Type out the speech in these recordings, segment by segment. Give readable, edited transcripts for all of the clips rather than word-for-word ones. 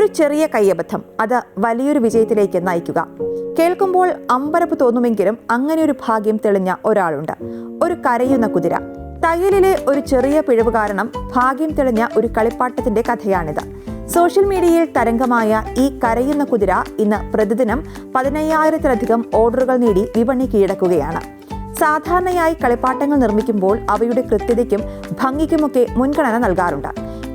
ഒരു ചെറിയ കയ്യബദ്ധം അത് വലിയൊരു വിജയത്തിലേക്ക് നയിക്കുക. കേൾക്കുമ്പോൾ അമ്പരപ്പ് തോന്നുമെങ്കിലും അങ്ങനെ ഒരു ഭാഗ്യം തെളിഞ്ഞ ഒരാളുണ്ട്. ഒരു കരയുന്ന കുതിര. തയ്യലിലെ ഒരു ചെറിയ പിഴവ് കാരണം ഭാഗ്യം തെളിഞ്ഞ ഒരു കളിപ്പാട്ടത്തിന്റെ കഥയാണിത്. സോഷ്യൽ മീഡിയയിൽ തരംഗമായ ഈ കരയുന്ന കുതിര ഇന്ന് പ്രതിദിനം 15,000-ലധികം ഓർഡറുകൾ നേടി വിപണി കീഴടക്കുകയാണ്. സാധാരണയായി കളിപ്പാട്ടങ്ങൾ നിർമ്മിക്കുമ്പോൾ അവയുടെ കൃത്യതയ്ക്കും ഭംഗിക്കുമൊക്കെ മുൻഗണന നൽകാറുണ്ട്.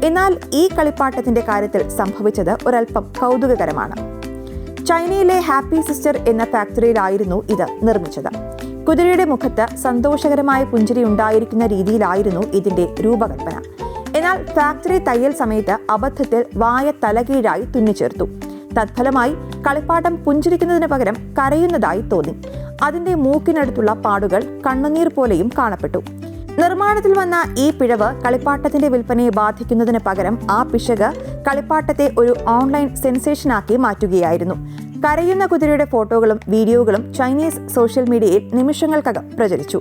എന്നാൽ ഈ കളിപ്പാട്ടത്തിന്റെ കാര്യത്തിൽ സംഭവിച്ചത് ഒരൽപ്പം കൗതുകകരമാണ്. ചൈനയിലെ ഹാപ്പി സിസ്റ്റർ എന്ന ഫാക്ടറിയിലായിരുന്നു ഇത് നിർമ്മിച്ചത്. കുതിരയുടെ മുഖത്ത് സന്തോഷകരമായ പുഞ്ചിരി ഉണ്ടായിരിക്കുന്ന രീതിയിലായിരുന്നു ഇതിന്റെ രൂപകൽപ്പന. എന്നാൽ ഫാക്ടറി തയ്യൽ സമയത്ത് അബദ്ധത്തിൽ വായ തലകീഴായി തുന്നിച്ചേർത്തു. തത്ഫലമായി കളിപ്പാട്ടം പുഞ്ചിരിക്കുന്നതിന് പകരം കരയുന്നതായി തോന്നി. അതിന്റെ മൂക്കിനടുത്തുള്ള പാടുകൾ കണ്ണുനീർ പോലെയും കാണപ്പെട്ടു. നിർമ്മാണത്തിൽ വന്ന ഈ പിഴവ് കളിപ്പാട്ടത്തിന്റെ വിൽപ്പനയെ ബാധിക്കുന്നതിന് പകരം ആ പിശക് കളിപ്പാട്ടത്തെ ഒരു ഓൺലൈൻ സെൻസേഷനാക്കി മാറ്റുകയായിരുന്നു. കരയുന്ന കുതിരയുടെ ഫോട്ടോകളും വീഡിയോകളും ചൈനീസ് സോഷ്യൽ മീഡിയയിൽ നിമിഷങ്ങൾക്കകം പ്രചരിച്ചു.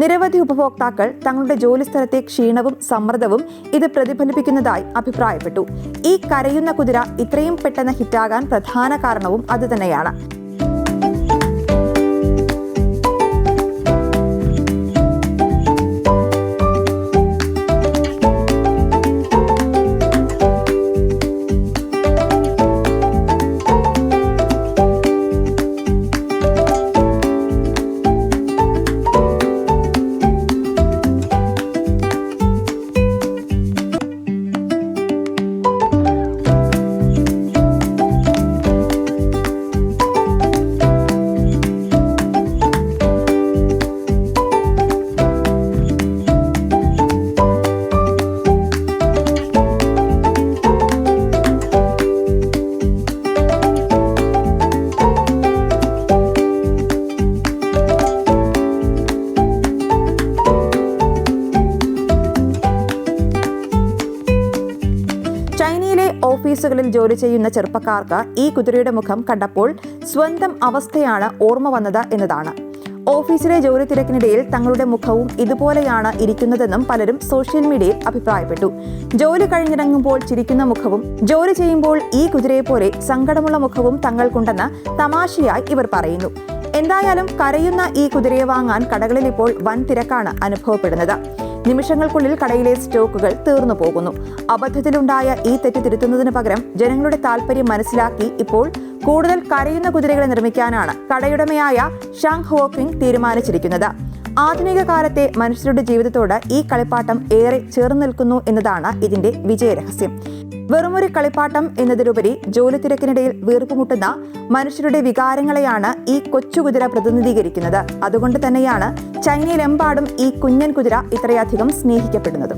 നിരവധി ഉപഭോക്താക്കൾ തങ്ങളുടെ ജോലിസ്ഥലത്തെ ക്ഷീണവും സമ്മർദ്ദവും ഇത് പ്രതിഫലിപ്പിക്കുന്നതായി അഭിപ്രായപ്പെട്ടു. ഈ കരയുന്ന കുതിര ഇത്രയും പെട്ടെന്ന് ഹിറ്റാകാൻ പ്രധാന കാരണവും അതുതന്നെയാണ്. ചൈനയിലെ ഓഫീസുകളിൽ ജോലി ചെയ്യുന്ന ചെറുപ്പക്കാർക്ക് ഈ കുതിരയുടെ മുഖം കണ്ടപ്പോൾ സ്വന്തം അവസ്ഥയാണ് ഓർമ്മ വന്നത് എന്നതാണ്. ഓഫീസിലെ ജോലി തിരക്കിനിടയിൽ തങ്ങളുടെ മുഖവും ഇതുപോലെയാണ് ഇരിക്കുന്നതെന്നും പലരും സോഷ്യൽ മീഡിയയിൽ അഭിപ്രായപ്പെട്ടു. ജോലി കഴിഞ്ഞിറങ്ങുമ്പോൾ ചിരിക്കുന്ന മുഖവും ജോലി ചെയ്യുമ്പോൾ ഈ കുതിരയെപ്പോലെ സങ്കടമുള്ള മുഖവും തങ്ങൾക്കുണ്ടെന്ന് തമാശയായി ഇവർ പറയുന്നു. എന്തായാലും കരയുന്ന ഈ കുതിരയെ വാങ്ങാൻ കടകളിൽ ഇപ്പോൾ വൻ തിരക്കാണ് അനുഭവപ്പെടുന്നത്. നിമിഷങ്ങൾക്കുള്ളിൽ കടയിലെ സ്റ്റോക്കുകൾ തീർന്നു പോകുന്നു. അബദ്ധത്തിലുണ്ടായ ഈ തെറ്റ് തിരുത്തുന്നതിന് പകരം ജനങ്ങളുടെ താല്പര്യം മനസ്സിലാക്കി ഇപ്പോൾ കൂടുതൽ കരയുന്ന കുതിരകളെ നിർമ്മിക്കാനാണ് കടയുടമയായ ഷാങ് ഹോക്കിംഗ് തീരുമാനിച്ചിരിക്കുന്നത്. ആധുനിക കാലത്തെ മനുഷ്യരുടെ ജീവിതത്തോട് ഈ കളിപ്പാട്ടം ഏറെ ചേർന്ന് നിൽക്കുന്നു എന്നതാണ് ഇതിന്റെ വിജയരഹസ്യം. വെറുമൊരു കളിപ്പാട്ടം എന്നതിലുപരി ജോലി തിരക്കിനിടയിൽ വീർപ്പുമുട്ടുന്ന മനുഷ്യരുടെ വികാരങ്ങളെയാണ് ഈ കൊച്ചുകുതിര പ്രതിനിധീകരിക്കുന്നത്. അതുകൊണ്ട് തന്നെയാണ് ചൈനയിലെമ്പാടും ഈ കുഞ്ഞൻ കുതിര ഇത്രയധികം സ്നേഹിക്കപ്പെടുന്നത്.